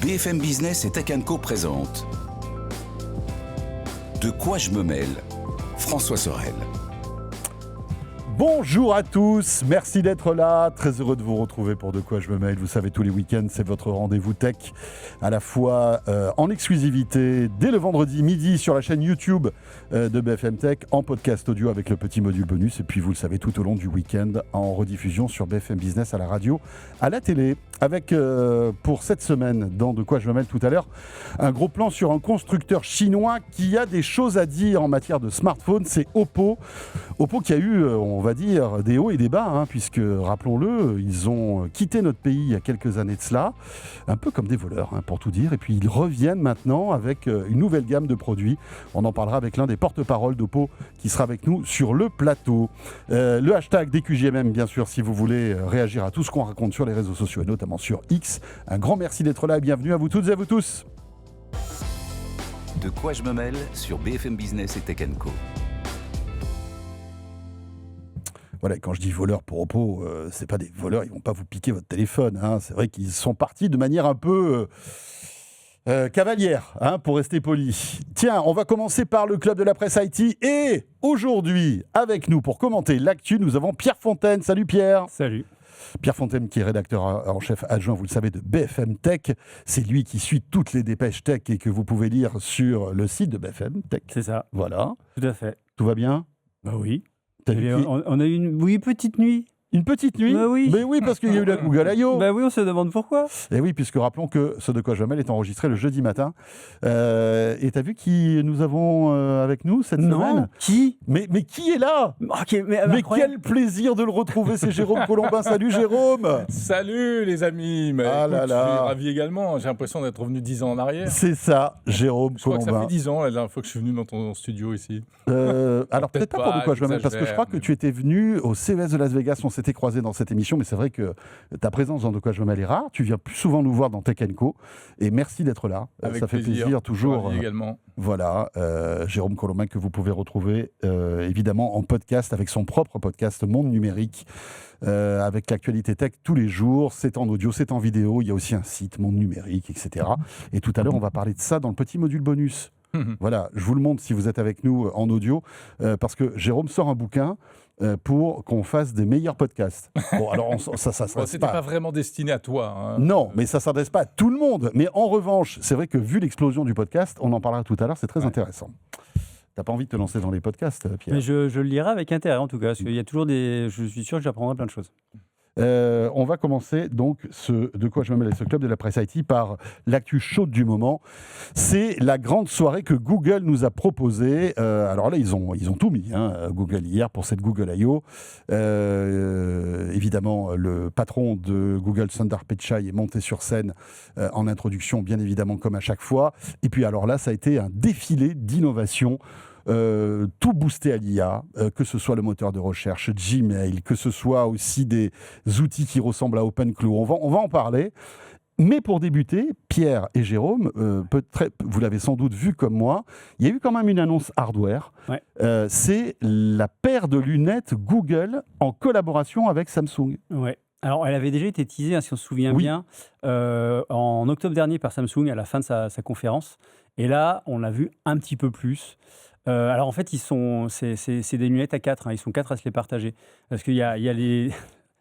BFM Business et Tech Co présente De quoi je me mêle ? François Sorel. Bonjour à tous, merci d'être là, très heureux de vous retrouver pour De quoi je me mêle. Vous savez, tous les week-ends, c'est votre rendez-vous tech, à la fois en exclusivité dès le vendredi midi sur la chaîne YouTube de BFM Tech, en podcast audio avec le petit module bonus, et puis vous le savez, tout au long du week-end en rediffusion sur BFM Business, à la radio, à la télé. Avec, pour cette semaine, dans De quoi je me mêle tout à l'heure, un gros plan sur un constructeur chinois qui a des choses à dire en matière de smartphone, c'est Oppo. Oppo qui a eu, on va dire, des hauts et des bas, puisque, rappelons-le, ils ont quitté notre pays il y a quelques années de cela, un peu comme des voleurs, pour tout dire, et puis ils reviennent maintenant avec une nouvelle gamme de produits. On en parlera avec l'un des porte-paroles d'Oppo qui sera avec nous sur le plateau. Le hashtag DQJMM, bien sûr, si vous voulez réagir à tout ce qu'on raconte sur les réseaux sociaux, et notamment sur X. Un grand merci d'être là et bienvenue à vous toutes et à vous tous. De quoi je me mêle sur BFM Business et Tech Co. Voilà, quand je dis voleurs pour Oppo, c'est pas des voleurs, ils vont pas vous piquer votre téléphone. C'est vrai qu'ils sont partis de manière un peu cavalière, pour rester poli. Tiens, on va commencer par le club de la presse IT. Et aujourd'hui, avec nous pour commenter l'actu, nous avons Pierre Fontaine. Salut Pierre. Salut. Pierre Fontaine, qui est rédacteur en chef adjoint, vous le savez, de BFM Tech. C'est lui qui suit toutes les dépêches tech et que vous pouvez lire sur le site de BFM Tech. C'est ça. Voilà. Tout à fait. Tout va bien ? Bah oui. Vu On a eu une petite nuit. Une petite nuit ? Bah oui. Mais oui, parce qu'il y a eu la Google I.O. Bah oui, on se demande pourquoi. Et oui, puisque rappelons que ce De quoi je me mêle est enregistré le jeudi matin. Et t'as vu qui nous avons avec nous cette semaine ? Qui ? Mais qui est là ? Mais quel plaisir de le retrouver, c'est Jérôme Colombin. Salut Jérôme. Salut les amis. Mais Ah là écoute, là. je suis ravi également. J'ai l'impression d'être revenu 10 ans en arrière. C'est ça, Jérôme Je crois que ça Colombin. fait 10 ans la dernière fois que je suis venu dans ton studio ici. Alors peut-être pas pour De quoi je me mêle, parce que je crois que mais tu étais venu au CES de Las Vegas, on s'était croisés dans cette émission, mais c'est vrai que ta présence dans De quoi je me mêle est rare. Tu viens plus souvent nous voir dans Tech Co. Et merci d'être là. Avec ça fait plaisir toujours. Ravi également. Voilà, Jérôme Colombin que vous pouvez retrouver évidemment en podcast avec son propre podcast Monde Numérique, avec l'actualité tech tous les jours. C'est en audio, c'est en vidéo. Il y a aussi un site Monde Numérique, etc. Et tout à l'heure, on va parler de ça dans le petit module bonus. Voilà, je vous le montre si vous êtes avec nous en audio, parce que Jérôme sort un bouquin pour qu'on fasse des meilleurs podcasts. Bon, alors ça C'était pas vraiment destiné à toi. Non, mais ça s'adresse pas à tout le monde. Mais en revanche, c'est vrai que vu l'explosion du podcast, on en parlera tout à l'heure, c'est très intéressant. T'as pas envie de te lancer dans les podcasts, Pierre ? Mais je le lirai avec intérêt en tout cas, parce qu'il y a toujours des. Je suis sûr que j'apprendrai plein de choses. On va commencer donc De quoi je me mêle et ce club de la presse IT par l'actu chaude du moment. C'est la grande soirée que Google nous a proposée. Alors là, ils ont tout mis, Google hier pour cette Google I.O. Évidemment, le patron de Google, Sundar Pichai, est monté sur scène en introduction, bien évidemment, comme à chaque fois. Et puis alors là, ça a été un défilé d'innovation. Tout boosté à l'IA, que ce soit le moteur de recherche, Gmail, que ce soit aussi des outils qui ressemblent à OpenClaw. On va en parler. Mais pour débuter, Pierre et Jérôme, vous l'avez sans doute vu comme moi, il y a eu quand même une annonce hardware. Ouais. C'est la paire de lunettes Google en collaboration avec Samsung. Ouais. Alors, elle avait déjà été teasée, si on se souvient bien, en octobre dernier par Samsung à la fin de sa conférence. Et là, on l'a vu un petit peu plus. Alors en fait, c'est des lunettes à 4, ils sont 4 à se les partager. Parce qu'il y a les...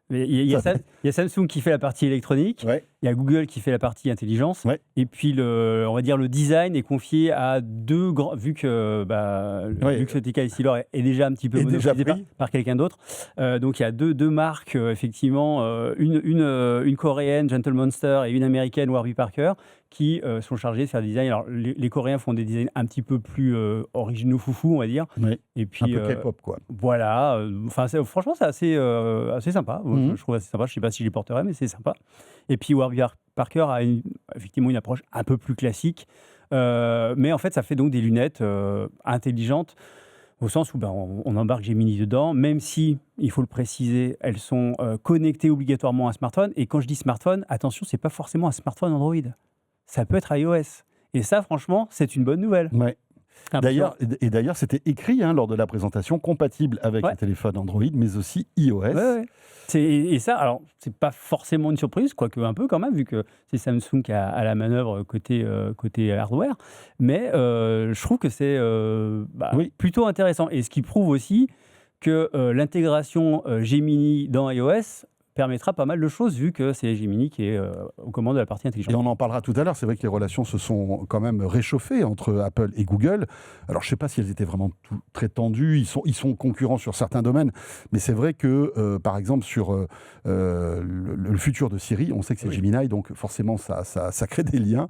Il y a Samsung qui fait la partie électronique, il y a Google qui fait la partie intelligence, et puis on va dire le design est confié à deux grands, vu que ce TK Essilor est déjà un petit peu monopolisé par quelqu'un d'autre. Donc il y a deux marques, effectivement, une coréenne, Gentle Monster, et une américaine, Warby Parker, qui sont chargés de faire des designs. Alors les Coréens font des designs un petit peu plus originaux, foufou, on va dire. Et puis, un peu K-pop, quoi. Voilà. Franchement, c'est assez sympa. Je trouve assez sympa. Je ne sais pas si je les porterai, mais c'est sympa. Et puis Warby Parker a effectivement une approche un peu plus classique. Mais en fait, ça fait donc des lunettes intelligentes, au sens où on embarque Gemini dedans, même si, il faut le préciser, elles sont connectées obligatoirement à un smartphone. Et quand je dis smartphone, attention, ce n'est pas forcément un smartphone Android. Ça peut être iOS. Et ça, franchement, c'est une bonne nouvelle. Ouais. D'ailleurs, c'était écrit lors de la présentation, compatible avec les téléphones Android, mais aussi iOS. Ouais. Et ça, alors, c'est pas forcément une surprise, quoique un peu quand même, vu que c'est Samsung qui a à la manœuvre côté hardware. Mais je trouve que c'est plutôt intéressant. Et ce qui prouve aussi que l'intégration Gemini dans iOS permettra pas mal de choses, vu que c'est Gemini qui est aux commandes de la partie intelligente. Et on en parlera tout à l'heure. C'est vrai que les relations se sont quand même réchauffées entre Apple et Google. Alors, je ne sais pas si elles étaient vraiment très tendues. Ils sont concurrents sur certains domaines. Mais c'est vrai que, par exemple, sur le futur de Siri, on sait que c'est Gemini, donc forcément, ça crée des liens.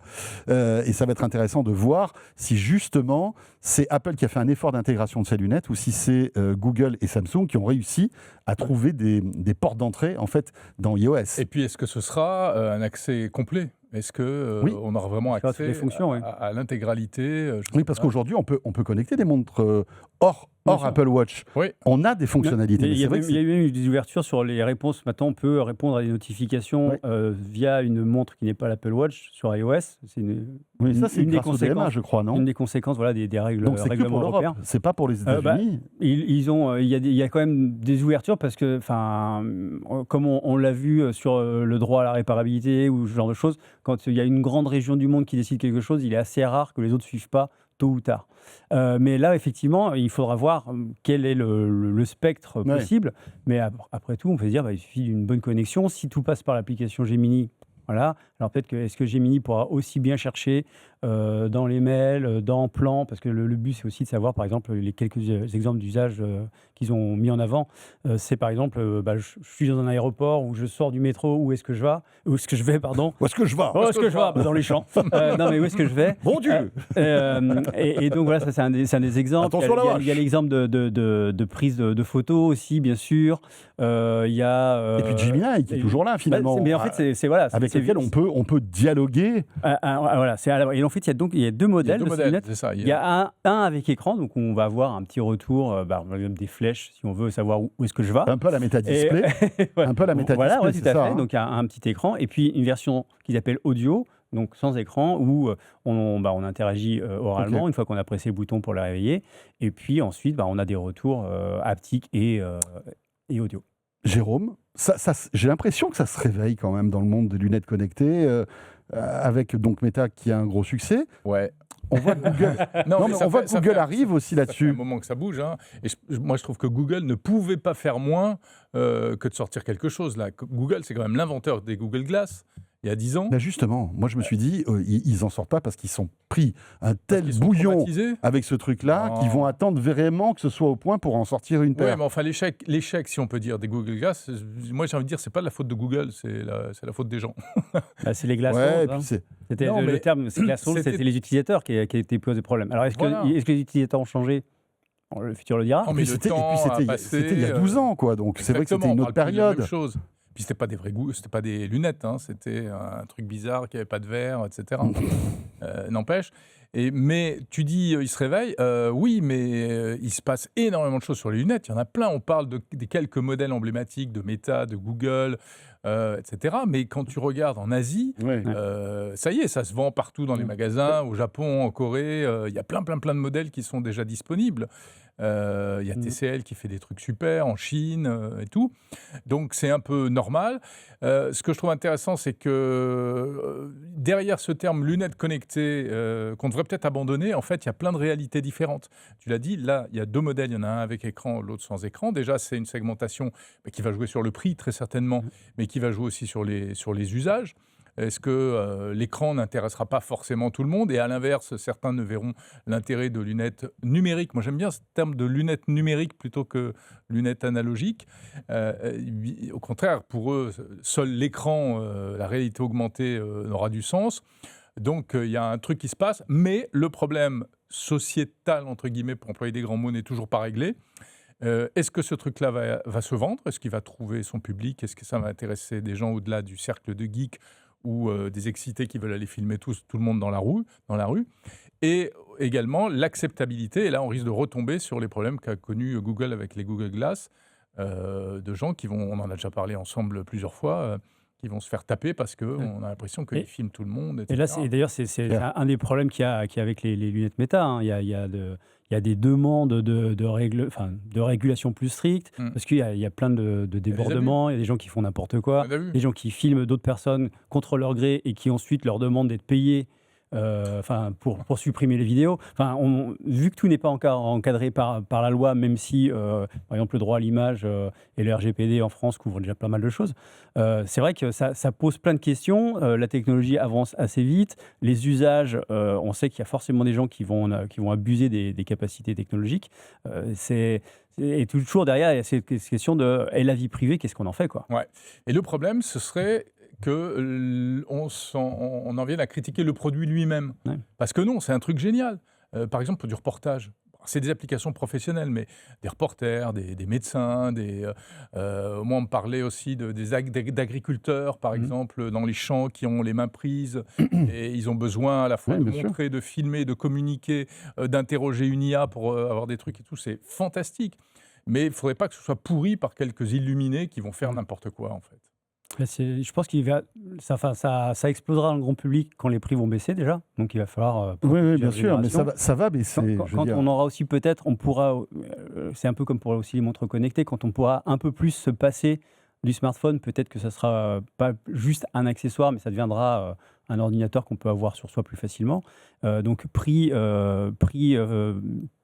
Et ça va être intéressant de voir si, justement, c'est Apple qui a fait un effort d'intégration de ces lunettes ou si c'est Google et Samsung qui ont réussi à trouver des portes d'entrée, en fait, dans iOS. Et puis, est-ce que ce sera un accès complet ? Est-ce qu'on aura vraiment accès les fonctions, à l'intégralité Oui, parce qu'aujourd'hui, on peut connecter des montres hors Apple Watch. Oui. On a des fonctionnalités. Il y a eu des ouvertures sur les réponses. Maintenant, on peut répondre à des notifications via une montre qui n'est pas l'Apple Watch sur iOS. C'est une des conséquences, je crois, non ? Une des conséquences, des règles. Donc c'est que pour l'Europe. C'est pas pour les États-Unis. Il y a quand même des ouvertures parce que, comme on l'a vu sur le droit à la réparabilité ou ce genre de choses, quand il y a une grande région du monde qui décide quelque chose, il est assez rare que les autres ne suivent pas tôt ou tard. Mais là, effectivement, il faudra voir quel est le spectre possible. Mais après tout, on peut se dire il suffit d'une bonne connexion. Si tout passe par l'application Gemini, voilà. Alors peut-être est-ce que Gemini pourra aussi bien chercher dans les mails, dans Plan, parce que le but c'est aussi de savoir, par exemple, les quelques exemples d'usage qu'ils ont mis en avant. C'est par exemple, je suis dans un aéroport où je sors du métro, où est-ce que je vais Où est-ce que je vais dans les champs. Non mais où est-ce que je vais Bon Dieu. Et donc voilà, ça c'est un des exemples. Attention il y a l'exemple de prise de photos aussi, bien sûr. Il y a et puis Gemini qui est toujours là finalement. Mais en fait c'est voilà, avec lequel on peut dialoguer. Voilà, et en fait il y a deux modèles de ces lunettes. C'est ça, il y a un avec écran, donc on va avoir un petit retour, des flèches si on veut savoir où est-ce que je vais. Un peu la méta-display. Un peu la méta-display. Voilà, tout à fait. Ça, Donc il y a un petit écran et puis une version qu'ils appellent audio, donc sans écran, où on interagit oralement une fois qu'on a pressé le bouton pour la réveiller. Et puis ensuite, on a des retours haptiques et audio. Jérôme, j'ai l'impression que ça se réveille quand même dans le monde des lunettes connectées, avec donc Meta qui a un gros succès. Ouais. On voit que Google arrive aussi là-dessus. Ça fait un moment que ça bouge. Et moi, je trouve que Google ne pouvait pas faire moins que de sortir quelque chose. Là. Google, c'est quand même l'inventeur des Google Glass. Il y a 10 ans. Ben justement, moi je me suis dit, ils n'en sortent pas parce qu'ils sont pris un tel bouillon avec ce truc-là qu'ils vont attendre vraiment que ce soit au point pour en sortir une paire. Oui, mais enfin, l'échec, si on peut dire, des Google Glass, moi j'ai envie de dire, c'est pas de la faute de Google, c'est la faute des gens. C'est les glaçons. C'était le terme, c'est glaçons, c'était les utilisateurs qui étaient posés problème. Alors est-ce que les utilisateurs ont changé ? Le futur le dira. C'était il y a 12 ans, quoi. Donc c'est vrai que c'était une autre période. Même chose. Puis c'était pas c'était pas des lunettes, c'était un truc bizarre qui avait pas de verre, etc. N'empêche. Mais tu dis, il se réveille. Oui, mais il se passe énormément de choses sur les lunettes. Il y en a plein. On parle des quelques modèles emblématiques de Meta, de Google, etc. Mais quand tu regardes en Asie, ça y est, ça se vend partout dans les magasins. Au Japon, en Corée, il y a plein de modèles qui sont déjà disponibles. Il y a TCL qui fait des trucs super en Chine et tout. Donc c'est un peu normal. Ce que je trouve intéressant, c'est que derrière ce terme lunettes connectées, qu'on devrait peut-être abandonner, en fait, il y a plein de réalités différentes. Tu l'as dit, là, il y a deux modèles. Il y en a un avec écran, l'autre sans écran. Déjà, c'est une segmentation qui va jouer sur le prix, très certainement, mais qui va jouer aussi sur les usages. Est-ce que l'écran n'intéressera pas forcément tout le monde ? Et à l'inverse, certains ne verront l'intérêt de lunettes numériques. Moi, j'aime bien ce terme de lunettes numériques plutôt que lunettes analogiques. Au contraire, pour eux, seul l'écran, la réalité augmentée aura du sens. Donc, il y a un truc qui se passe. Mais le problème sociétal, entre guillemets, pour employer des grands mots, n'est toujours pas réglé. Est-ce que ce truc-là va se vendre ? Est-ce qu'il va trouver son public ? Est-ce que ça va intéresser des gens au-delà du cercle de geeks ou des excités qui veulent aller filmer tout le monde dans la rue. Et également l'acceptabilité, et là on risque de retomber sur les problèmes qu'a connu Google avec les Google Glass, de gens qui vont, on en a déjà parlé ensemble plusieurs fois, qui vont se faire taper parce qu'on a l'impression qu'ils filment tout le monde, etc. Et là, d'ailleurs, c'est un des problèmes qu'il y a avec les lunettes méta. Hein. Il y a des demandes de régulation plus strictes, parce qu'il y a plein de débordements, il y a des gens qui font n'importe quoi, des gens qui filment d'autres personnes contre leur gré et qui ensuite leur demandent d'être payés pour supprimer les vidéos. Vu que tout n'est pas encore encadré par la loi, même si, par exemple, le droit à l'image et le RGPD en France couvrent déjà pas mal de choses, c'est vrai que ça pose plein de questions. La technologie avance assez vite. Les usages, on sait qu'il y a forcément des gens qui vont abuser des capacités technologiques. Et toujours derrière, il y a cette question de et la vie privée, qu'est-ce qu'on en fait, quoi. Ouais. Et le problème, ce serait qu'on en vienne à critiquer le produit lui-même. Ouais. Parce que non, c'est un truc génial. Par exemple, pour du reportage. C'est des applications professionnelles, mais des reporters, des médecins, moi, on me parlait aussi d'agriculteurs, par exemple, dans les champs qui ont les mains prises et ils ont besoin à la fois de montrer, de filmer, de communiquer, d'interroger une IA pour avoir des trucs et tout. C'est fantastique. Mais il ne faudrait pas que ce soit pourri par quelques illuminés qui vont faire n'importe quoi, en fait. Je pense qu'il ça explosera dans le grand public quand les prix vont baisser déjà. Donc il va falloir. Oui, bien sûr, mais ça va baisser. Quand on aura aussi peut-être, on pourra. C'est un peu comme pour aussi les montres connectées, quand on pourra un peu plus se passer du smartphone, peut-être que ça sera pas juste un accessoire, mais ça deviendra un ordinateur qu'on peut avoir sur soi plus facilement. Donc prix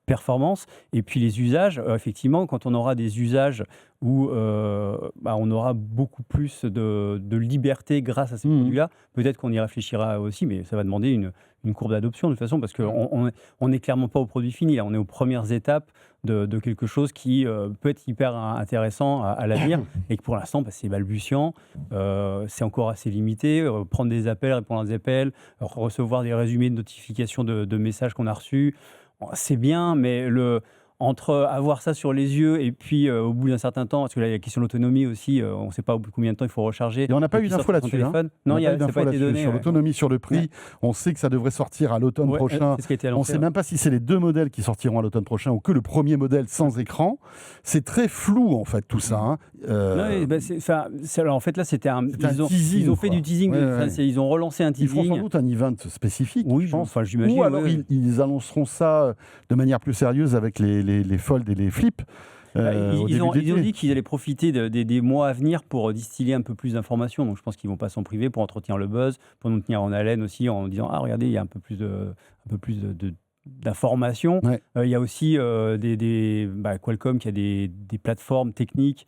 performance, et puis les usages, effectivement, quand on aura des usages où on aura beaucoup plus de liberté grâce à ces produits-là, peut-être qu'on y réfléchira aussi, mais ça va demander une courbe d'adoption de toute façon, parce qu'on n'est clairement pas au produit fini, là, on est aux premières étapes de quelque chose qui peut être hyper intéressant à l'avenir, et que pour l'instant, c'est balbutiant, c'est encore assez limité, prendre des appels, répondre à des appels, recevoir des résumés de notifications de messages qu'on a reçus, c'est bien, mais entre avoir ça sur les yeux et puis au bout d'un certain temps, parce que là il y a la question de l'autonomie aussi, on ne sait pas au bout de combien de temps il faut recharger. Et on n'a pas eu d'infos là-dessus. Non, il n'y a pas été donné. Sur l'autonomie, sur le prix, on sait que ça devrait sortir à l'automne prochain. On ne sait même pas si c'est les 2 modèles qui sortiront à l'automne prochain ou que le premier modèle sans écran. C'est très flou en fait tout ça. Alors, en fait là c'était un teasing. Ils ont fait du teasing. Ils ont relancé un teasing. Ils feront sans doute un event spécifique. Oui, je pense. J'imagine. Ou alors ils annonceront ça de manière plus sérieuse avec les Fold et les Flip. Ils ont dit qu'ils allaient profiter des mois à venir pour distiller un peu plus d'informations. Donc je pense qu'ils ne vont pas s'en priver pour entretenir le buzz, pour nous tenir en haleine aussi en disant regardez, il y a un peu plus d'informations. Il y a aussi Qualcomm qui a des plateformes techniques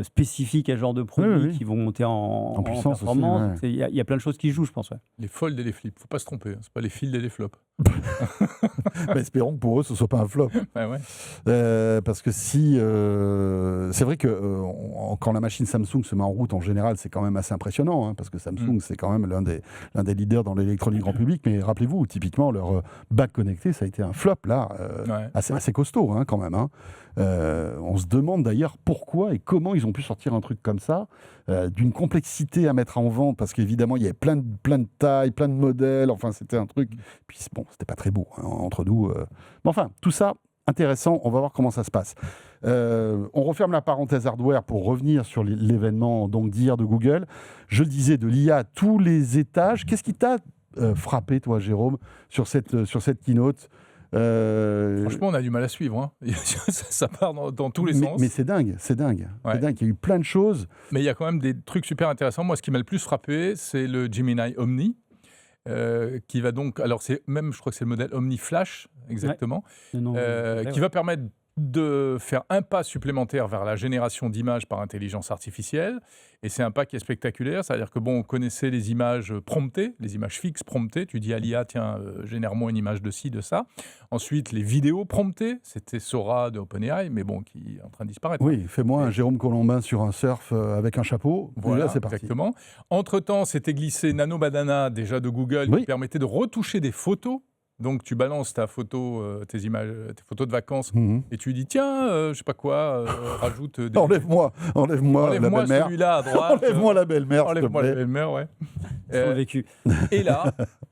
spécifiques à ce genre de produits qui vont monter en puissance performance. Aussi, il y a plein de choses qui jouent, je pense. Les Fold et les Flip, faut pas se tromper, c'est pas les Field et les Flops. Espérons que pour eux ce soit pas un flop. Parce que c'est vrai que quand la machine Samsung se met en route en général, c'est quand même assez impressionnant, parce que Samsung c'est quand même l'un des leaders dans l'électronique grand public. Mais rappelez-vous, typiquement leur bac connecté, ça a été un flop là, assez costaud quand même. On se demande d'ailleurs pourquoi et comment ils ont pu sortir un truc comme ça, d'une complexité à mettre en vente, parce qu'évidemment il y avait plein de tailles, plein de modèles, enfin c'était un truc, puis bon, c'était pas très beau entre nous, mais enfin tout ça intéressant, on va voir comment ça se passe. On referme la parenthèse hardware pour revenir sur l'événement donc d'hier de Google. Je le disais, de l'IA à tous les étages. Qu'est-ce qui t'a frappé toi, Jérôme, sur cette keynote? Franchement, on a du mal à suivre. Ça part dans tous les sens. Mais c'est dingue. C'est dingue. Il y a eu plein de choses. Mais il y a quand même des trucs super intéressants. Moi, ce qui m'a le plus frappé, c'est le Gemini Omni, qui va donc... Alors, je crois que c'est le modèle Omni Flash, exactement, qui va permettre de faire un pas supplémentaire vers la génération d'images par intelligence artificielle. Et c'est un pas qui est spectaculaire. C'est-à-dire que, on connaissait les images promptées, les images fixes promptées. Tu dis à l'IA, tiens, génère-moi une image de ci, de ça. Ensuite, les vidéos promptées. C'était Sora de OpenAI, mais qui est en train de disparaître. Oui, fais-moi un Jérôme Colombin sur un surf avec un chapeau. Voilà, c'est parti. Exactement. Entre-temps, c'était glissé Nano Banana, déjà de Google, qui permettait de retoucher des photos Donc, tu balances ta photo, tes images, tes photos de vacances, Mhm. et tu lui dis tiens, je sais pas quoi, rajoute des. Enlève-moi la Enlève-moi belle-mère. celui-là à droite. Enlève-moi la belle-mère, s'il te Enlève-moi la plaît. belle-mère, ouais. Ils ont vécu.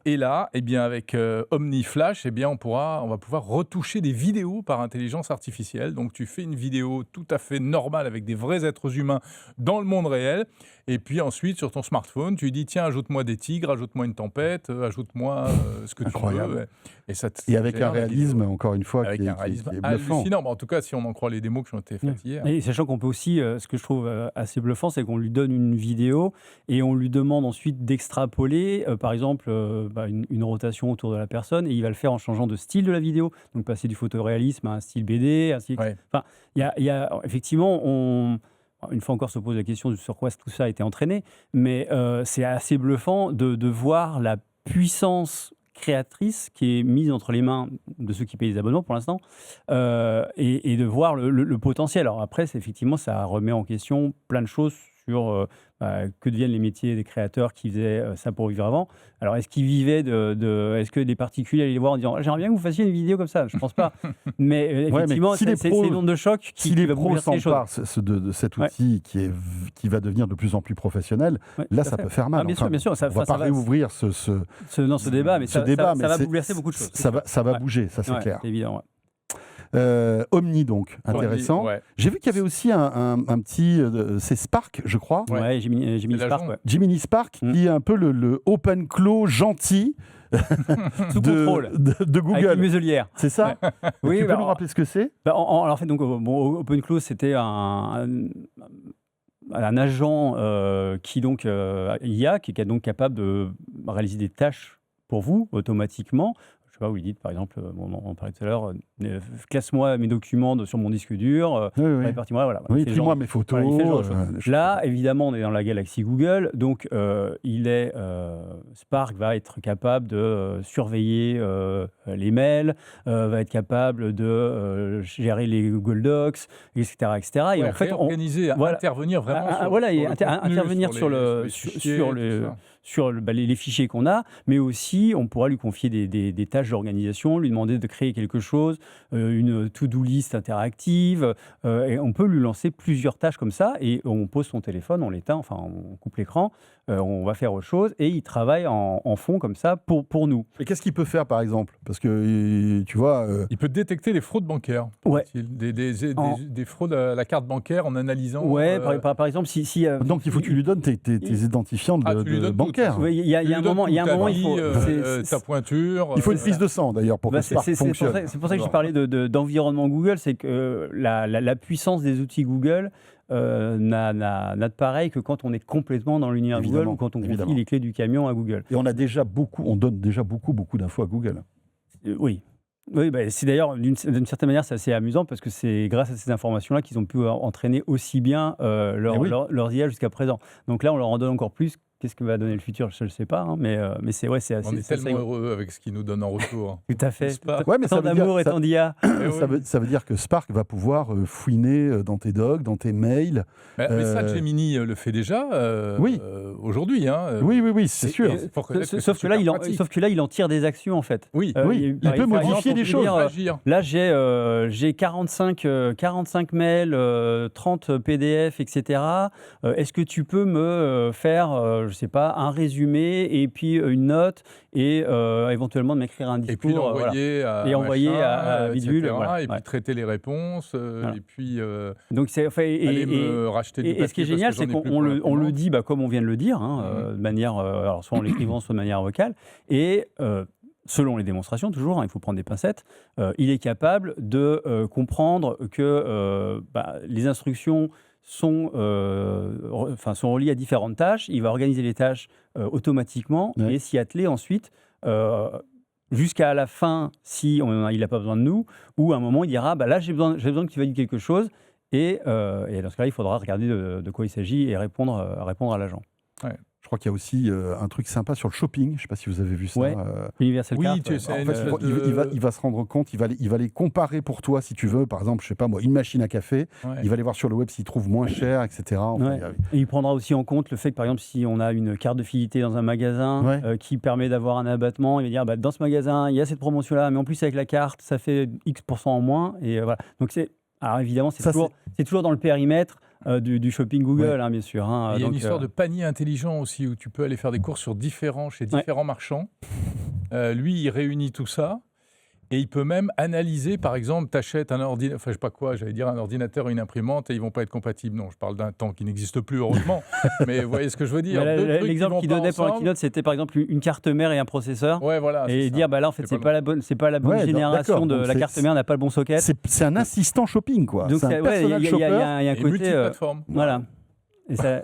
Et là, eh bien, avec OmniFlash, eh bien, on va pouvoir retoucher des vidéos par intelligence artificielle. Donc, tu fais une vidéo tout à fait normale avec des vrais êtres humains dans le monde réel. Et puis ensuite, sur ton smartphone, tu lui dis tiens, ajoute-moi des tigres, ajoute-moi une tempête, ajoute-moi ce que tu Incroyable. veux. Et avec un génère la réalisme, vidéo. encore une fois, Avec qui un est réalisme bluffant. hallucinant. En tout cas, si on en croit les démos qui ont été faites hier. Et sachant qu'on peut aussi, ce que je trouve assez bluffant, c'est qu'on lui donne une vidéo et on lui demande ensuite d'extrapoler, par exemple, une rotation autour de la personne, et il va le faire en changeant de style de la vidéo, donc passer du photoréalisme à un style BD, ainsi de suite. Ouais. Enfin, il y a effectivement, une fois encore se pose la question sur quoi tout ça a été entraîné, mais c'est assez bluffant de voir la puissance créatrice qui est mise entre les mains de ceux qui payent les abonnements pour l'instant, et de voir le potentiel. Alors après, effectivement, ça remet en question plein de choses sur que deviennent les métiers des créateurs qui faisaient ça pour vivre avant. Alors, est-ce qu'ils vivaient est-ce que des particuliers allaient les voir en disant « J'aimerais bien que vous fassiez une vidéo comme ça ?» Je ne pense pas. Mais effectivement, si les c'est pros- une onde de choc Si qui les va pros bouleverser les choses. s'emparent de cet outil qui va devenir de plus en plus professionnel, Ouais, là, tout à ça fait. peut faire mal. Ah, bien sûr, bien sûr. On va pas réouvrir ce Ce débat, mais ça débat, mais va c'est- bouleverser beaucoup de choses. ça va Ouais. bouger, ça c'est Ouais, clair. c'est évident, ouais. Omni donc, intéressant. Ouais. J'ai vu qu'il y avait aussi un petit, c'est Spark, je crois. Ouais. Ouais, Gemini C'est Spark, l'agent. ouais. Gemini Spark, Mm. qui est un peu le open clos gentil Sous contrôle. de Avec une Google. muselière. C'est ça Oui, Tu peux bah, nous rappeler ce que c'est alors, en fait, donc, OpenClaw, c'était un agent qui donc IA, qui est donc capable de réaliser des tâches pour vous automatiquement. Je sais pas, vous lui dites par exemple, on en parlait tout à l'heure, classe-moi mes documents sur mon disque dur, Oui, oui. répartis-moi, voilà. Oui, Il fait ce plie-moi genre- mes photos. voilà, il fait ce genre de choses. choses. Là, évidemment, on est dans la galaxie Google, donc Spark va être capable de surveiller les mails, va être capable de gérer les Google Docs, etc., etc. Et Ouais, en fait, réorganiser, voilà. intervenir vraiment sur, Voilà, et le contenu, intervenir sur les fichiers, sur tout le- ça. sur les fichiers qu'on a, mais aussi on pourra lui confier des tâches d'organisation, lui demander de créer quelque chose, une to-do list interactive, et on peut lui lancer plusieurs tâches comme ça, et on pose son téléphone, on l'éteint, enfin on coupe l'écran, on va faire autre chose, et il travaille en fond comme ça pour nous. Et qu'est-ce qu'il peut faire, par exemple Parce que, tu vois... Il peut détecter les fraudes bancaires. Ouais. Des fraudes à la carte bancaire en analysant. Ouais, par exemple, si donc, il faut que tu lui donnes tes identifiants Ah, tu lui donnes tout, bancaires. ouais, il y a un moment, il faut. ta pointure. Il faut une prise de sang, d'ailleurs, pour que Bah, Spark c'est pour fonctionne. ça que je parlais d'environnement Google, c'est que la puissance des outils Google n'a de pareil que quand on est complètement dans l'univers Google Évidemment, ou quand on évidemment. confie les clés du camion à Google. Et on donne déjà beaucoup d'infos à Google. Oui. Oui, c'est d'ailleurs, d'une certaine manière, c'est assez amusant parce que c'est grâce à ces informations-là qu'ils ont pu entraîner aussi bien leurs IA jusqu'à présent. Donc là, on leur en donne encore plus. Qu'est-ce que va donner le futur? Je ne sais pas, hein, mais c'est assez. On est tellement heureux avec ce qu'ils nous donnent en retour. Tout à fait. N'est-ce pas Ouais, mais ça Tant veut dire- d'amour et ça- tant d'IA. Ça veut dire que Spark va pouvoir fouiner dans tes docs, dans tes mails. Mais ça, Gemini le fait déjà Oui. aujourd'hui. Oui, c'est sûr. Sauf que là, il en tire des actions, en fait. Oui, Oui, il peut modifier des choses. agir. Là, j'ai 45 mails, 30 PDF, etc. Est-ce que tu peux me faire, je sais pas, un résumé et puis une note et éventuellement de m'écrire un discours. Et puis l'envoyer à Et envoyer à machin, Bidule, etc., voilà, et puis ouais. traiter les réponses, Voilà. et puis Donc c'est aller me racheter du et ce qui est papier génial, parce que c'est j'en ai plus qu'on pour le l'imprimante. dit comme on vient de le dire, de manière, alors soit en l'écrivant, soit de manière vocale, et selon les démonstrations, toujours, il faut prendre des pincettes, il est capable de comprendre que les instructions sont reliées à différentes tâches. Il va organiser les tâches automatiquement et s'y atteler ensuite jusqu'à la fin, si il n'a pas besoin de nous, ou à un moment, il dira là, j'ai besoin que tu valides quelque chose. Et dans ce cas-là, il faudra regarder de quoi il s'agit et répondre à l'agent. Ouais. Je crois qu'il y a aussi un truc sympa sur le shopping. Je ne sais pas si vous avez vu ça. Ouais. Universal Oui, Cart. tu sais, En une fait, espèce il va se rendre compte, il va les comparer pour toi si tu veux. Par exemple, je sais pas moi, une machine à café. Ouais. Il va aller voir sur le web s'il trouve moins cher, etc. Enfin, Ouais. Et il prendra aussi en compte le fait que, par exemple, si on a une carte de fidélité dans un magasin Ouais. qui permet d'avoir un abattement, il va dire dans ce magasin, il y a cette promotion-là, mais en plus, avec la carte, ça fait X% en moins. Et voilà. Donc, alors évidemment, c'est toujours dans le périmètre du shopping Google, Ouais. hein, bien sûr. Hein. Il y a Donc, une histoire de panier intelligent aussi, où tu peux aller faire des courses chez différents marchands. Lui, il réunit tout ça. Et il peut même analyser, par exemple, t'achètes un ordinateur, enfin je sais pas quoi, j'allais dire un ordinateur et une imprimante et ils vont pas être compatibles. Non, je parle d'un temps qui n'existe plus, heureusement. Mais vous voyez ce que je veux dire. Mais Deux trucs qui l'exemple vont qu'il pas donnait pendant la ensemble. keynote, c'était par exemple une carte mère et un processeur. Ouais, voilà. Et c'est dire, ça. là, en fait, c'est C'est pas la bonne Ouais, génération d'accord. de Donc la carte mère, n'a pas le bon socket. C'est un assistant shopping, quoi. Donc, C'est un ouais, personal il y shopper. a un Et côté. multiplateforme. Voilà. Et ça.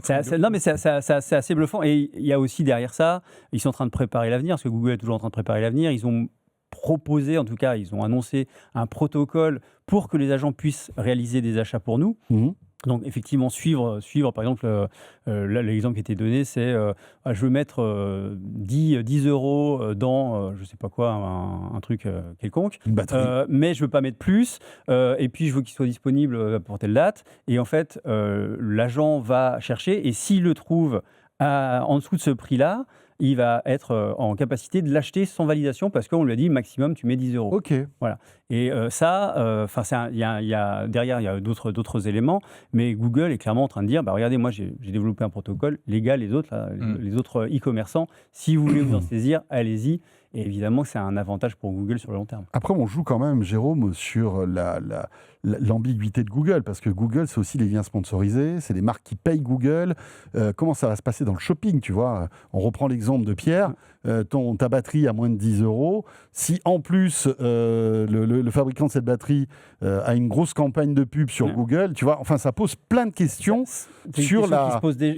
C'est Non, mais c'est assez bluffant. Et il y a aussi derrière ça, ils sont en train de préparer l'avenir, parce que Google est toujours en train de préparer l'avenir. Ils ont proposé, en tout cas, ils ont annoncé un protocole pour que les agents puissent réaliser des achats pour nous. Mhm. Donc, effectivement, suivre par exemple, là, l'exemple qui était donné, c'est je veux mettre 10 euros dans, je ne sais pas quoi, un truc quelconque, Une batterie. mais je ne veux pas mettre plus, et puis je veux qu'il soit disponible pour telle date. Et en fait, l'agent va chercher, et s'il le trouve en dessous de ce prix-là, il va être en capacité de l'acheter sans validation, parce qu'on lui a dit maximum, tu mets 10 euros. Ok. Et derrière, il y a d'autres éléments, mais Google est clairement en train de dire, regardez, moi, j'ai développé un protocole, les gars, les autres e-commerçants, si vous voulez vous en saisir, allez-y. Et évidemment, c'est un avantage pour Google sur le long terme. Après, on joue quand même, Jérôme, sur l'ambiguïté de Google, parce que Google, c'est aussi les liens sponsorisés, c'est des marques qui payent Google. Comment ça va se passer dans le shopping, tu vois? On reprend l'exemple de Pierre, ta batterie à moins de 10 euros. Si en plus, le fabricant de cette batterie a une grosse campagne de pub sur Google, tu vois, enfin, ça pose plein de questions sur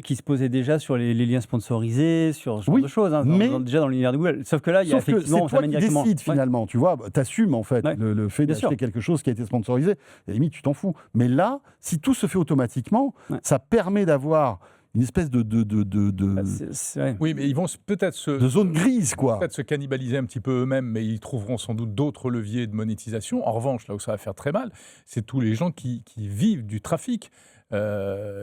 qui se posait déjà sur les liens sponsorisés, sur ce genre Oui, de choses, hein, mais déjà dans l'univers de Google. Sauf que là, il y a sauf que c'est effectivement, ça toi mène qui directement. décides finalement, tu vois, t'assumes en fait le fait Bien d'acheter sûr. quelque chose qui a été sponsorisé, à la limite tu t'en fous. Mais là, si tout se fait automatiquement, ça permet d'avoir une espèce de Oui, mais ils vont peut-être de zone grise, quoi. peut-être se cannibaliser un petit peu eux-mêmes, mais ils trouveront sans doute d'autres leviers de monétisation. En revanche, là où ça va faire très mal, c'est tous les gens qui vivent du trafic.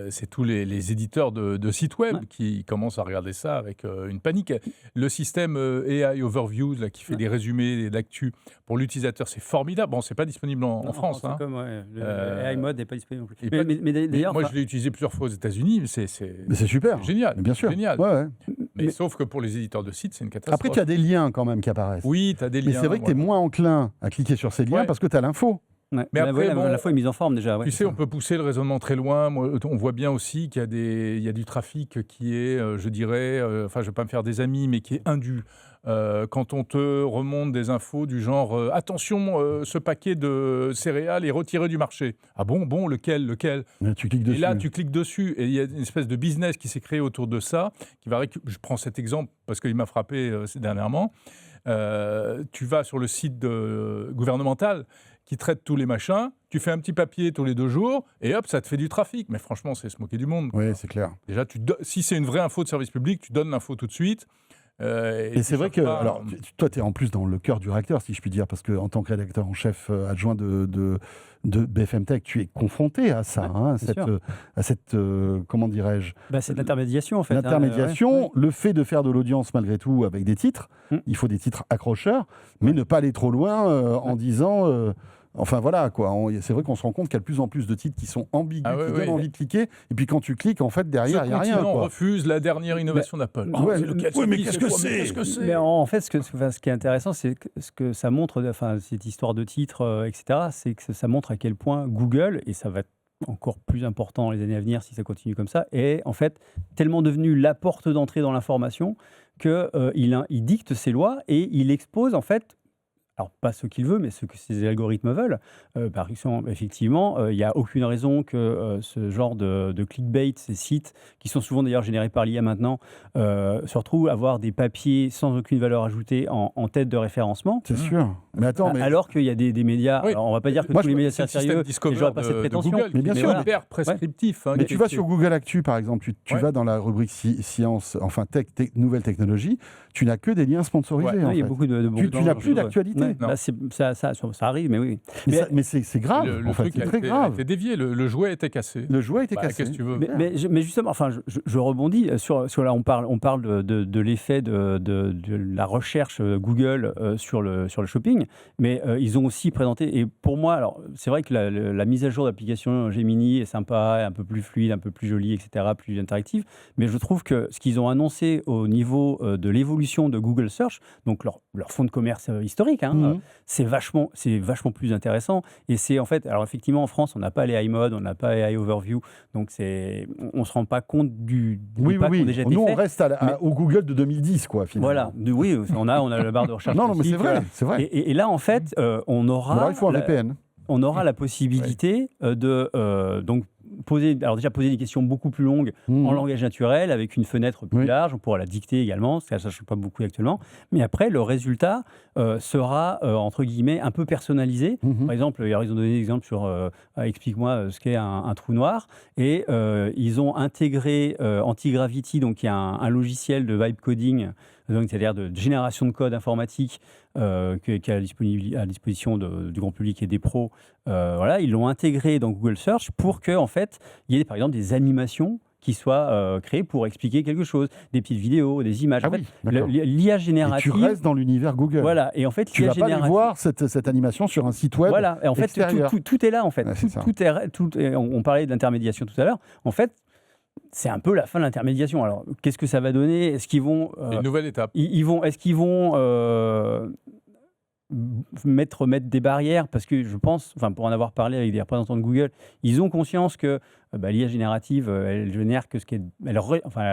C'est tous les éditeurs de sites web qui commencent à regarder ça avec une panique. Le système AI Overviews là, qui fait des résumés d'actu pour l'utilisateur, c'est formidable. Bon, c'est pas disponible en France. Hein. Comme, le AI mode n'est pas disponible non plus. Mais D'ailleurs, moi, je l'ai utilisé plusieurs fois aux États-Unis. Mais c'est super. Génial. Mais bien sûr. Génial. Ouais. Mais sauf que pour les éditeurs de sites, c'est une catastrophe. Après, tu as des liens quand même qui apparaissent. Oui, tu as des liens. Mais c'est vrai que tu es moins enclin à cliquer sur ces liens parce que tu as l'info. Ouais. Mais après, la fois est mise en forme déjà. Ouais, tu sais, on peut pousser le raisonnement très loin. Moi, on voit bien aussi qu'il y a du trafic qui est, je dirais, enfin, je ne vais pas me faire des amis, mais qui est indu. Quand on te remonte des infos du genre attention, ce paquet de céréales est retiré du marché. Ah bon, lequel Et tu cliques dessus. Et là, tu cliques dessus et il y a une espèce de business qui s'est créé autour de ça. Je prends cet exemple parce qu'il m'a frappé dernièrement. Tu vas sur le site gouvernemental qui traite tous les machins, tu fais un petit papier tous les 2 jours, et hop, ça te fait du trafic. Mais franchement, c'est se moquer du monde. Oui, c'est clair. Déjà, si c'est une vraie info de service public, tu donnes l'info tout de suite. Et c'est vrai que, alors, toi, tu es en plus dans le cœur du réacteur, si je puis dire, parce qu'en tant que rédacteur en chef adjoint de BFM Tech, tu es confronté à ça, à cette comment dirais-je c'est de l'intermédiation, en fait. L'intermédiation, le fait de faire de l'audience malgré tout avec des titres, il faut des titres accrocheurs, mais ne pas aller trop loin en disant... Enfin voilà, quoi. C'est vrai qu'on se rend compte qu'il y a de plus en plus de titres qui sont ambigus, qui donnent envie de cliquer. Et puis quand tu cliques, en fait, derrière, il n'y a rien. On refuse la dernière innovation d'Apple. Mais qu'est-ce que c'est? Mais en fait, ce qui est intéressant, c'est ce que ça montre, cette histoire de titres, etc., c'est que ça montre à quel point Google, et ça va être encore plus important dans les années à venir si ça continue comme ça, est en fait tellement devenu la porte d'entrée dans l'information qu'il dicte ses lois et il expose en fait alors pas ce qu'il veut, mais ce que ces algorithmes veulent. Par exemple, effectivement, il n'y a aucune raison que ce genre de clickbait, ces sites, qui sont souvent d'ailleurs générés par l'IA maintenant, se retrouvent à avoir des papiers sans aucune valeur ajoutée en tête de référencement. C'est sûr. Mais attends, mais... Alors qu'il y a des médias, Oui. alors on ne va pas dire que Moi, tous les médias C'est sont le système sérieux, et Discover j'aurais pas cette de prétention. Google, Mais bien qui sûr, est mais- hyper prescriptif. hein, Mais qui- tu vas qui- sur Google Actu, par exemple, tu Ouais. vas dans la rubrique science, enfin nouvelles technologies, tu n'as que des liens sponsorisés. Ouais. en Ouais, il y a fait. beaucoup de Tu n'as plus d'actualité. Ouais, Non. bah, ça arrive, mais oui. Mais, Mais- c'est grave, le en fait, truc c'est a très été- a grave. été dévié, le jouet était cassé. Le jouet a été Bah, cassé. qu'est-ce que tu veux Mais justement, enfin, je rebondis sur là, on parle de l'effet de la recherche Google sur le shopping, mais ils ont aussi présenté, et pour moi, alors c'est vrai que la mise à jour d'application Gemini est sympa, un peu plus fluide, un peu plus jolie, etc., plus interactive, mais je trouve que ce qu'ils ont annoncé au niveau de l'évolution de Google Search, donc leur fonds de commerce historique, hein, Mhm. c'est vachement plus intéressant. Et c'est en fait, alors effectivement, en France, on n'a pas les AI Mode, on n'a pas les AI Overview, donc on ne se rend pas compte du Oui, impact qui ont oui, déjà oui. été Nous, on fait. reste au Google de 2010, quoi, finalement. Voilà, oui, on a la barre de recherche. Non, non, mais c'est classique, vrai, c'est vrai. Et là, en fait, on Mais aura alors, il faut un VPN. on aura la possibilité de donc poser des questions beaucoup plus longues Mhm. en langage naturel, avec une fenêtre plus Oui. large. On pourra la dicter également, ça ne change pas beaucoup actuellement. Mais après, le résultat sera, entre guillemets, un peu personnalisé. Mhm. Par exemple, ils ont donné des exemples sur explique-moi ce qu'est un trou noir. Et ils ont intégré Antigravity, donc qui est un logiciel de vibe coding, donc c'est-à-dire de génération de code informatique qui est à disposition du grand public et des pros. Voilà, ils l'ont intégré dans Google Search pour que, en fait, il y ait par exemple des animations qui soient créées pour expliquer quelque chose, des petites vidéos, des images. Ah En fait, oui, d'accord. l'IA Et tu générative. restes dans l'univers Google. Voilà, et en fait, Tu l'IA vas pas aller générative. voir cette animation sur un site web. Voilà, et en fait, extérieur. tout est là, en fait. Ouais, c'est ça. On parlait d'intermédiation tout à l'heure. En fait, c'est un peu la fin de l'intermédiation. Alors, qu'est-ce que ça va donner? Est-ce qu'ils vont. Une nouvelle étape. Est-ce qu'ils vont mettre des barrières? Parce que je pense, enfin, pour en avoir parlé avec des représentants de Google, ils ont conscience que l'IA générative, elle génère que elle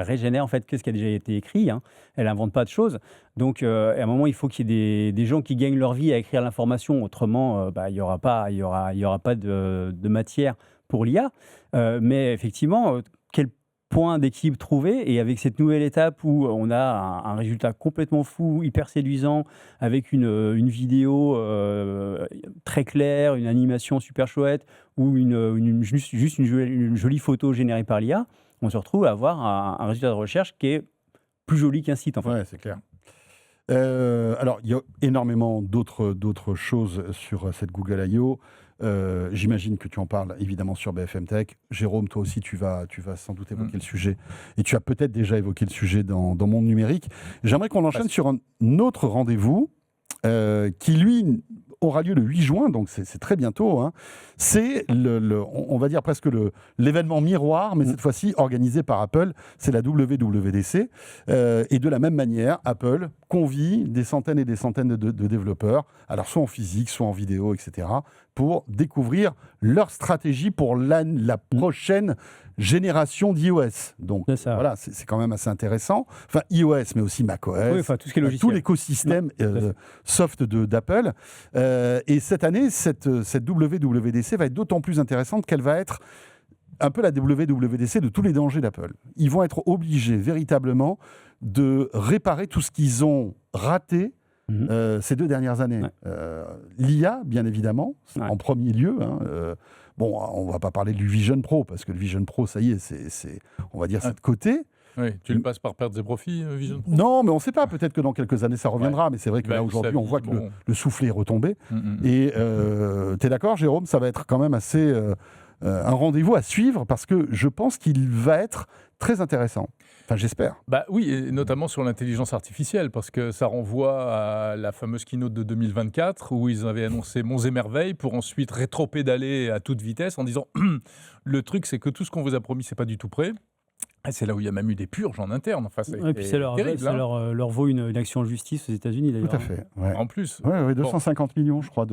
régénère en fait que ce qui a déjà été écrit. Hein. Elle invente pas de choses. Donc, à un moment, il faut qu'il y ait des gens qui gagnent leur vie à écrire l'information. Autrement, il y aura pas de matière pour l'IA. Mais effectivement, quel point d'équilibre trouver, et avec cette nouvelle étape où on a un résultat complètement fou, hyper séduisant, avec une vidéo très claire, une animation super chouette, ou juste une jolie photo générée par l'IA, on se retrouve à avoir un résultat de recherche qui est plus joli qu'un site, en fait. Ouais, c'est clair. Alors, il y a énormément d'autres choses sur cette Google I.O. J'imagine que tu en parles évidemment sur BFM Tech. Jérôme, toi aussi, tu vas sans doute évoquer le sujet. Et tu as peut-être déjà évoqué le sujet dans Monde Numérique. J'aimerais qu'on enchaîne sur un autre rendez-vous qui, lui, aura lieu le 8 juin, donc c'est très bientôt. Hein. C'est, on va dire presque l'événement miroir, mais cette fois-ci organisé par Apple. C'est la WWDC. Et de la même manière, Apple convie des centaines et des centaines de développeurs, alors soit en physique, soit en vidéo, etc., pour découvrir leur stratégie pour la prochaine génération d'iOS. Donc C'est ça. voilà, c'est quand même assez intéressant. Enfin, iOS, mais aussi macOS. Oui, enfin, tout ce qui est tout logiciel. l'écosystème tout à fait. soft d'Apple. Et cette année, cette WWDC va être d'autant plus intéressante qu'elle va être un peu la WWDC de tous les dangers d'Apple. Ils vont être obligés véritablement de réparer tout ce qu'ils ont raté ces 2 dernières années. Ouais. L'IA, bien évidemment, en premier lieu. Hein, bon, on ne va pas parler du Vision Pro, parce que le Vision Pro, ça y est, on va dire, c'est de côté. Oui, tu le passes par perte des profits, Vision Pro. Non, mais on ne sait pas. Peut-être que dans quelques années, ça reviendra. Mais c'est vrai que là, aujourd'hui, on voit que le soufflet est retombé. Et tu es d'accord, Jérôme? Ça va être quand même assez un rendez-vous à suivre, parce que je pense qu'il va être très intéressant. Enfin, j'espère. Bah oui, et notamment sur l'intelligence artificielle, parce que ça renvoie à la fameuse keynote de 2024 où ils avaient annoncé monts et merveilles pour ensuite rétro-pédaler à toute vitesse en disant le truc, c'est que tout ce qu'on vous a promis, c'est pas du tout prêt. Et c'est là où il y a même eu des purges en interne. Enfin, c'est Et puis ça terrible. leur vaut une action en justice aux États-Unis, d'ailleurs. Tout à fait. Ouais. En plus. Ouais, 250 millions, je crois,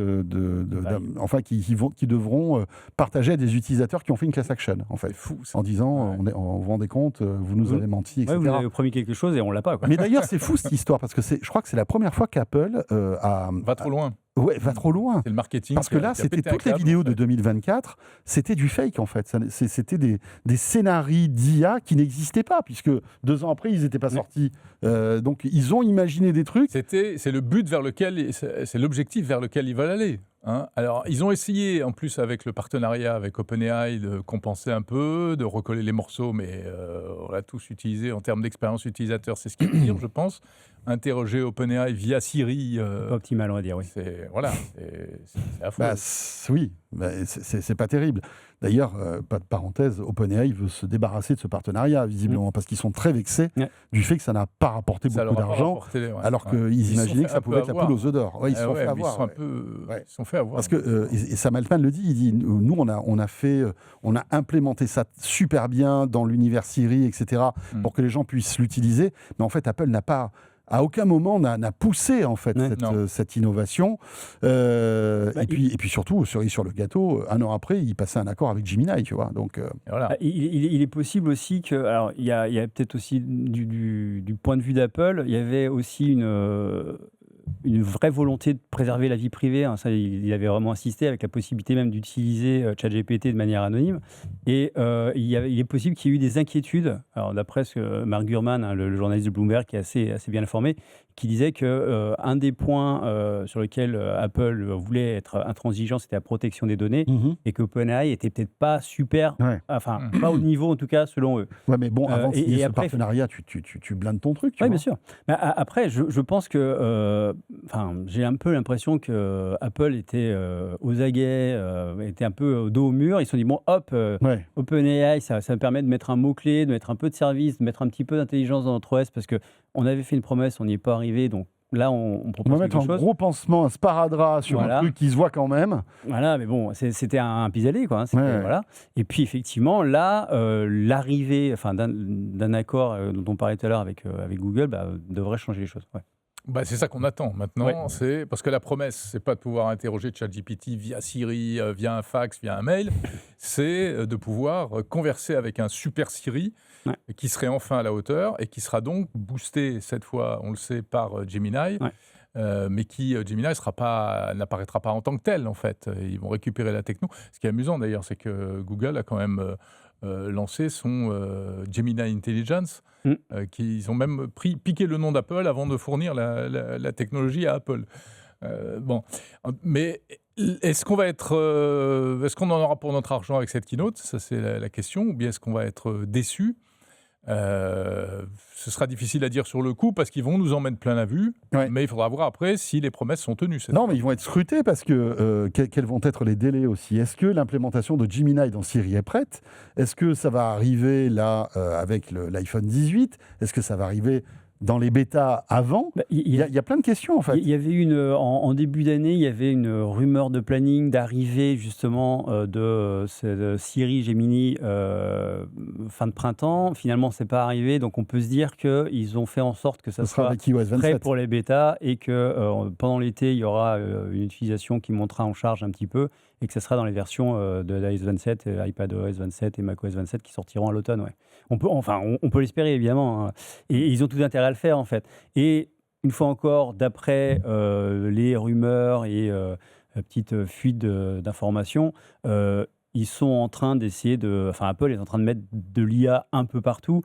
enfin, qui devront partager à des utilisateurs qui ont fait une class action, en fait. C'est fou, ça. En disant, on vous rendez compte, vous nous avez menti, etc. Ouais, vous avez promis quelque chose et on l'a pas, quoi. Mais d'ailleurs, c'est fou cette histoire, parce que je crois que c'est la première fois qu'Apple va trop loin. va trop loin. C'est le marketing. Parce que là, c'était toutes les vidéos de 2024, c'était du fake en fait. C'était des scénarios d'IA qui n'existaient pas, puisque 2 ans après, ils n'étaient pas sortis. Donc, ils ont imaginé des trucs. C'est le but vers lequel, c'est l'objectif vers lequel ils veulent aller. Hein. Alors, ils ont essayé, en plus, avec le partenariat avec OpenAI, de compenser un peu, de recoller les morceaux, mais on l'a tous utilisé en termes d'expérience utilisateur. C'est ce qui est pire, je pense. Interroger OpenAI via Siri. Pas optimal, on va dire, oui. C'est affreux. Oui, c'est pas terrible. D'ailleurs, pas de parenthèse, OpenAI veut se débarrasser de ce partenariat, visiblement, parce qu'ils sont très vexés du fait que ça n'a pas rapporté beaucoup d'argent, alors qu'ils imaginaient que ça pouvait être la poule aux œufs d'or. Ouais, ils se sont fait avoir. Ils se sont fait avoir. Parce que, et Sam Altman le dit, il dit, nous, on a implémenté ça super bien dans l'univers Siri, etc., pour que les gens puissent l'utiliser, mais en fait, Apple n'a pas... À aucun moment n'a poussé en fait cette innovation. Et puis surtout, cerise sur le gâteau, 1 an après, il passait un accord avec Gemini, tu vois. Donc, voilà. Il est possible aussi que, alors il y a peut-être aussi du point de vue d'Apple, il y avait aussi une vraie volonté de préserver la vie privée. Hein. Ça, il avait vraiment insisté avec la possibilité même d'utiliser ChatGPT de manière anonyme. Et il est possible qu'il y ait eu des inquiétudes. Alors, d'après ce que Mark Gurman, hein, le journaliste de Bloomberg, qui est assez bien informé, qui disait que un des points sur lesquels Apple voulait être intransigeant, c'était la protection des données, et que OpenAI était peut-être pas super, enfin pas au niveau en tout cas selon eux. Ouais, mais bon, avant de signer ce partenariat, tu blindes ton truc. Oui, bien sûr. Mais après, je pense que, j'ai un peu l'impression que Apple était aux aguets, était un peu dos au mur. Ils se sont dit bon, hop, OpenAI, ça me permet de mettre un mot clé, de mettre un peu de service, de mettre un petit peu d'intelligence dans notre OS, parce que on avait fait une promesse, on n'y est pas arrivé, donc là, on propose quelque chose. On va mettre un gros pansement, un sparadrap sur un truc qui se voit quand même. Voilà, mais bon, c'était un pis-aller, quoi. Hein, voilà. Et puis, effectivement, là, l'arrivée d'un accord dont on parlait tout à l'heure avec Google devrait changer les choses. Ouais. C'est ça qu'on attend maintenant, c'est parce que la promesse, c'est pas de pouvoir interroger ChatGPT via Siri, via un fax, via un mail, c'est de pouvoir converser avec un super Siri qui serait enfin à la hauteur et qui sera donc boosté cette fois, on le sait, par Gemini, mais qui Gemini n'apparaîtra pas en tant que tel en fait. Ils vont récupérer la techno. Ce qui est amusant d'ailleurs, c'est que Google a quand même lancé son Gemini Intelligence. Ils ont même piqué le nom d'Apple avant de fournir la technologie à Apple. Mais est-ce qu'on en aura pour notre argent avec cette keynote ? Ça, c'est la question. Ou bien est-ce qu'on va être déçu ? Ce sera difficile à dire sur le coup parce qu'ils vont nous en mettre plein la vue, mais il faudra voir après si les promesses sont tenues. Mais ils vont être scrutés parce que quels vont être les délais aussi ? Est-ce que l'implémentation de Gemini dans Siri est prête ? Est-ce que ça va arriver là avec l'iPhone 18 ? Est-ce que ça va arriver dans les bêtas avant ? Il y a plein de questions en fait. Il y avait en début d'année, il y avait une rumeur de planning d'arrivée justement de Siri Gemini fin de printemps. Finalement, c'est pas arrivé, donc on peut se dire qu'ils ont fait en sorte que ça soit prêt pour les bêtas et que pendant l'été, il y aura une utilisation qui montera en charge un petit peu et que ça sera dans les versions de l'iOS 27, iPadOS 27 et macOS 27 qui sortiront à l'automne. Ouais. On peut l'espérer évidemment, hein. Et ils ont tout intérêt à le faire en fait. Et une fois encore, d'après les rumeurs et petites fuites d'informations, ils sont en train d'essayer Apple est en train de mettre de l'IA un peu partout.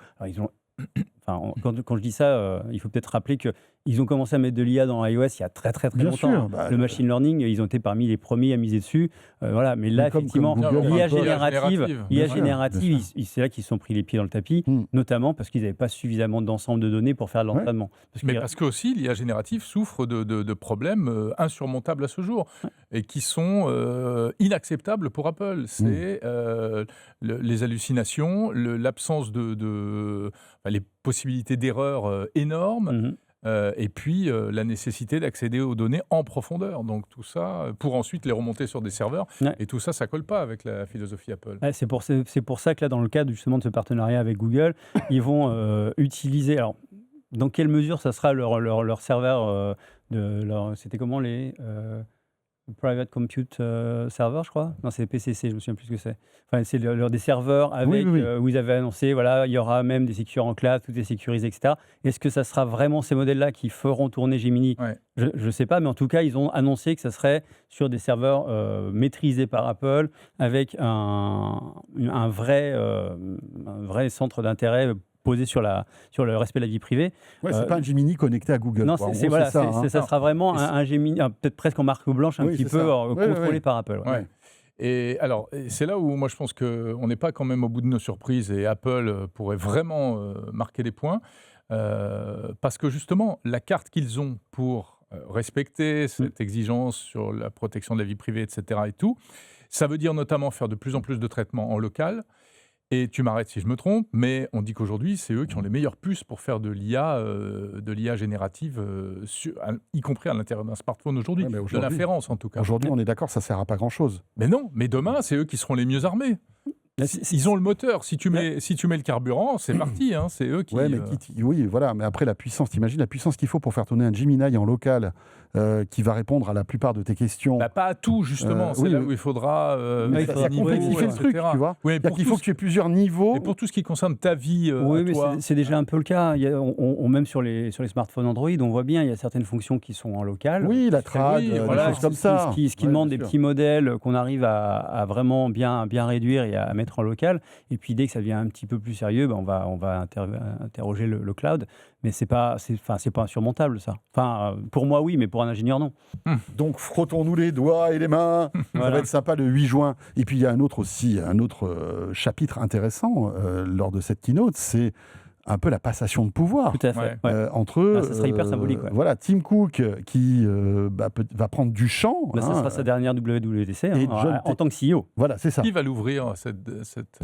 Alors, quand je dis ça, il faut peut-être rappeler qu'ils ont commencé à mettre de l'IA dans iOS il y a très très très longtemps. Le machine learning, ils ont été parmi les premiers à miser dessus. Voilà. Mais là, effectivement, l'IA générative, c'est là qu'ils se sont pris les pieds dans le tapis, notamment parce qu'ils n'avaient pas suffisamment d'ensemble de données pour faire de l'entraînement. Parce que aussi, l'IA générative souffre de problèmes insurmontables à ce jour et qui sont inacceptables pour Apple. C'est les hallucinations, l'absence les possibilités d'erreurs énormes, et puis la nécessité d'accéder aux données en profondeur. Donc tout ça, pour ensuite les remonter sur des serveurs. Et tout ça, ça ne colle pas avec la philosophie Apple. C'est pour ça que là, dans le cadre justement de ce partenariat avec Google, ils vont utiliser... Alors, dans quelle mesure ça sera leur serveur c'était comment les... Private Compute Server, je crois. Non, c'est PCC, je me souviens plus ce que c'est. Enfin, c'est des serveurs avec, Oui. où ils avaient annoncé, voilà, il y aura même des sécurités en cloud, tout est sécurisé, etc. Est-ce que ça sera vraiment ces modèles-là qui feront tourner Gemini? Je ne sais pas, mais en tout cas, ils ont annoncé que ça serait sur des serveurs maîtrisés par Apple, avec un vrai centre d'intérêt posé sur le respect de la vie privée. Ouais, c'est pas un Gemini connecté à Google. Non, quoi. En c'est gros, voilà, ça. ça sera vraiment un Gemini, peut-être presque en marque blanche, un Oui, petit c'est peu ça. contrôlé par Apple. Ouais. Et alors, c'est là où moi je pense qu'on n'est pas quand même au bout de nos surprises et Apple pourrait vraiment marquer des points parce que justement, la carte qu'ils ont pour respecter cette exigence sur la protection de la vie privée, etc. et tout, ça veut dire notamment faire de plus en plus de traitements en local. Et tu m'arrêtes si je me trompe, mais on dit qu'aujourd'hui, c'est eux qui ont les meilleures puces pour faire de l'IA générative, y compris à l'intérieur d'un smartphone aujourd'hui, Ouais, mais de aujourd'hui- l'inférence en tout cas. Aujourd'hui, on est d'accord, ça sert à pas grand-chose. Mais non, mais demain, c'est eux qui seront les mieux armés. Ils ont le moteur. Si tu mets le carburant, c'est parti. Hein, c'est eux qui. Ouais, mais oui, voilà. Mais après, la puissance, t'imagines la puissance qu'il faut pour faire tourner un Gemini en local qui va répondre à la plupart de tes questions. Bah, pas à tout, justement. C'est oui, là oui. où il faudra. Mais ça faudra complexifie niveau, le truc, etc. tu vois. Oui, C'est-à-dire qu'il faut que tu aies plusieurs niveaux. Et pour tout ce qui concerne ta vie, Oui, à mais toi. c'est déjà un peu le cas. Même sur les smartphones Android, on voit bien, il y a certaines fonctions qui sont en local. Oui, la trad, Oui, des voilà, choses comme ça. Ce qui Ouais, demande bien des sûr. petits modèles qu'on arrive à vraiment bien réduire et à mettre en local. Et puis dès que ça devient un petit peu plus sérieux, on va interroger le cloud. Mais c'est pas insurmontable, ça. Enfin, pour moi, oui, mais pour un ingénieur, non. Donc, frottons-nous les doigts et les mains. Ça Voilà. va être sympa le 8 juin. Et puis, il y a un autre chapitre intéressant lors de cette keynote, c'est un peu la passation de pouvoir. Tout à fait. Ouais. Ouais. Entre eux. Ça sera hyper symbolique, ouais. Voilà, Tim Cook qui va prendre du champ. Là, ça hein. sera sa dernière WWDC Et John en tant que CEO. Voilà, c'est ça. Qui va l'ouvrir cette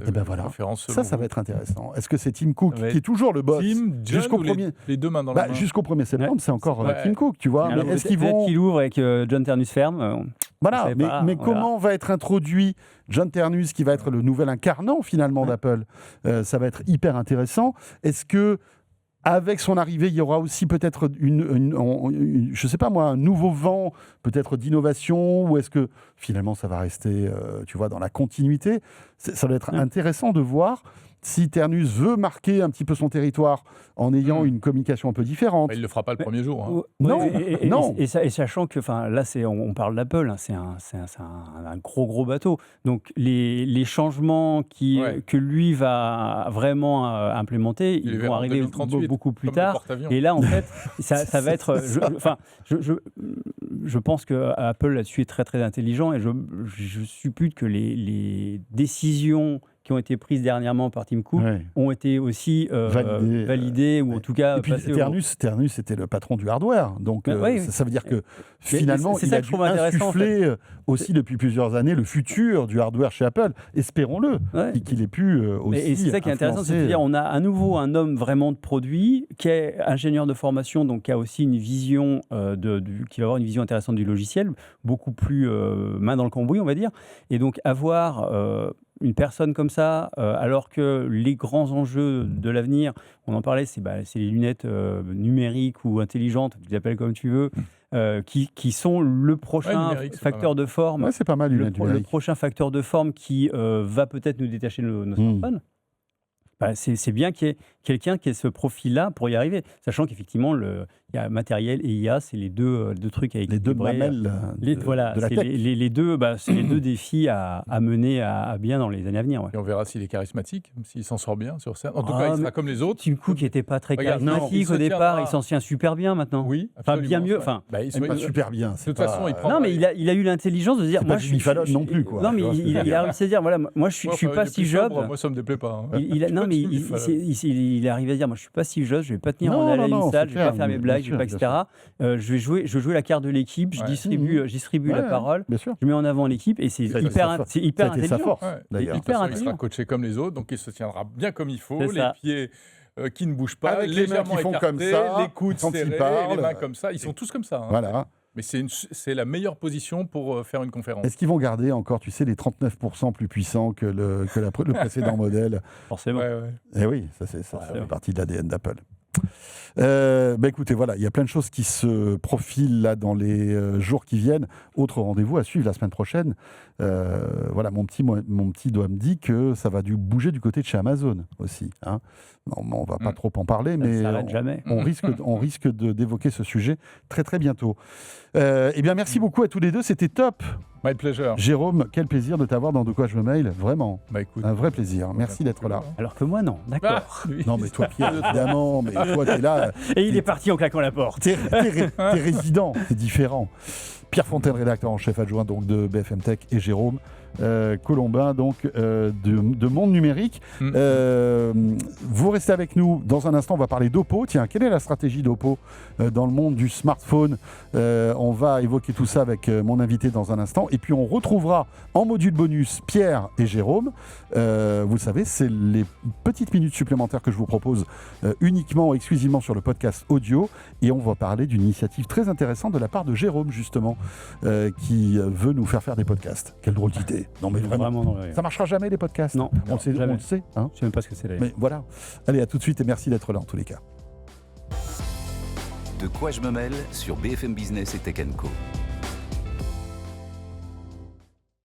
Et ben voilà. conférence Ça va être intéressant. Est-ce que c'est Tim Cook Ouais. qui est toujours le boss Tim, John jusqu'au ou premier les deux mains dans la main. Jusqu'au 1er septembre, c'est encore Ouais. Tim Cook, tu vois. Alors, Mais est-ce peut-être qu'ils vont qu'il ouvre avec John Ternus Ferme. Voilà, savais mais, pas, mais voilà. comment va être introduit John Ternus, qui va être le nouvel incarnant finalement d'Apple? Ça va être hyper intéressant. Est-ce que avec son arrivée, il y aura aussi peut-être je sais pas moi, un nouveau vent peut-être d'innovation, ou est-ce que finalement ça va rester, tu vois, dans la continuité? Ça va être intéressant de voir si Ternus veut marquer un petit peu son territoire en ayant une communication un peu différente. Il ne le fera pas le premier jour. Hein. Non, non. Et sachant que, là, on parle d'Apple, hein, c'est un gros bateau. Donc, les changements que lui va vraiment implémenter, Il les ils verra vont en arriver 2038, beaucoup plus comme le tard. porte-avions. Et là, en fait, ça va être... Je pense que Apple là-dessus est très, très intelligent, et je suppute que les décisions qui ont été prises dernièrement par Tim Cook Ouais. ont été aussi validées, ou en tout cas Et puis passées Ternus était le patron du hardware, donc oui. ça veut dire que finalement c'est il ça a que je dû trouve intéressant, insuffler aussi depuis plusieurs années le futur du hardware chez Apple. Espérons-le qu'il ait pu aussi. Et c'est ça qui est intéressant, c'est de dire on a à nouveau un homme vraiment de produit qui est ingénieur de formation, donc qui a aussi une vision qui va avoir une vision intéressante du logiciel, beaucoup plus main dans le cambouis, on va dire. Et donc avoir une personne comme ça, alors que les grands enjeux de l'avenir, on en parlait, c'est les lunettes numériques ou intelligentes, tu les appelles comme tu veux, qui sont le prochain facteur de forme. Ouais, c'est pas mal, le prochain facteur de forme qui va peut-être nous détacher de nos smartphones. C'est bien qu'il y ait quelqu'un qui ait ce profil-là pour y arriver, sachant qu'effectivement, il y a matériel et IA, c'est les deux trucs à équilibrer. Les deux mamelles de la tech. C'est les deux défis à mener à bien dans les années à venir. Ouais. Et on verra s'il est charismatique, s'il s'en sort bien sur scène. En tout cas, il sera comme les autres. Tim Cook n'était pas très charismatique au départ, il s'en tient super bien maintenant. Oui, enfin bien mieux. Pas super bien. De toute façon, il prend. Non, mais il a eu l'intelligence de dire. Moi, je suis Fallon non plus, quoi. Non, mais il a réussi à dire voilà, moi je suis pas Steve Jobs. Moi, ça me déplaît pas. Non, mais il est arrivé à dire moi je suis pas Steve Jobs, je vais pas tenir mon à une salle, je vais pas faire mes blagues, je vais pas, etc. Je vais jouer la carte de l'équipe, je distribue la parole, je mets en avant l'équipe, et c'est hyper intelligent. Il sera coaché comme les autres, donc il se tiendra bien comme il faut, les pieds qui ne bougent pas, avec légèrement les mains qui font écartés, comme ça, les coudes serrés, les mains comme ça. Ils sont tous comme ça. Voilà. Mais c'est la meilleure position pour faire une conférence. Est-ce qu'ils vont garder encore, tu sais, les 39% plus puissants que le précédent modèle? Forcément. Et oui, ça fait partie de l'ADN d'Apple. Écoutez, voilà, il y a plein de choses qui se profilent là dans les jours qui viennent. Autre rendez-vous à suivre la semaine prochaine. Voilà, mon petit doigt me dit que ça va bouger du côté de chez Amazon aussi. Hein. Non, on va pas trop en parler, mais jamais. on risque d'évoquer ce sujet très très bientôt. Eh bien, merci beaucoup à tous les deux, c'était top. My pleasure. Jérôme, quel plaisir de t'avoir dans De quoi je me mail, vraiment. Écoute, Un vrai plaisir, merci d'être là. Alors que moi, non. D'accord. Non, mais toi, Pierre, évidemment, mais toi, t'es là. Et il est parti en claquant la porte. T'es résident, c'est différent. Pierre Fontaine, rédacteur en chef adjoint donc, de BFM Tech, et Jérôme Colombin, donc de Monde Numérique. Vous restez avec nous. Dans un instant, on va parler d'Oppo. Tiens, quelle est la stratégie d'Oppo dans le monde du smartphone? On va évoquer tout ça avec mon invité dans un instant. Et puis, on retrouvera en module bonus Pierre et Jérôme. Vous le savez, c'est les petites minutes supplémentaires que je vous propose uniquement, exclusivement sur le podcast audio. Et on va parler d'une initiative très intéressante de la part de Jérôme, justement, qui veut nous faire des podcasts. Quelle drôle d'idée. Non, mais vraiment non, ça marchera jamais, les podcasts. Non, on le sait. Hein. Je sais même pas ce que c'est d'ailleurs. Mais voilà. Allez, à tout de suite et merci d'être là en tous les cas. De quoi je me mêle sur BFM Business et Tech & Co.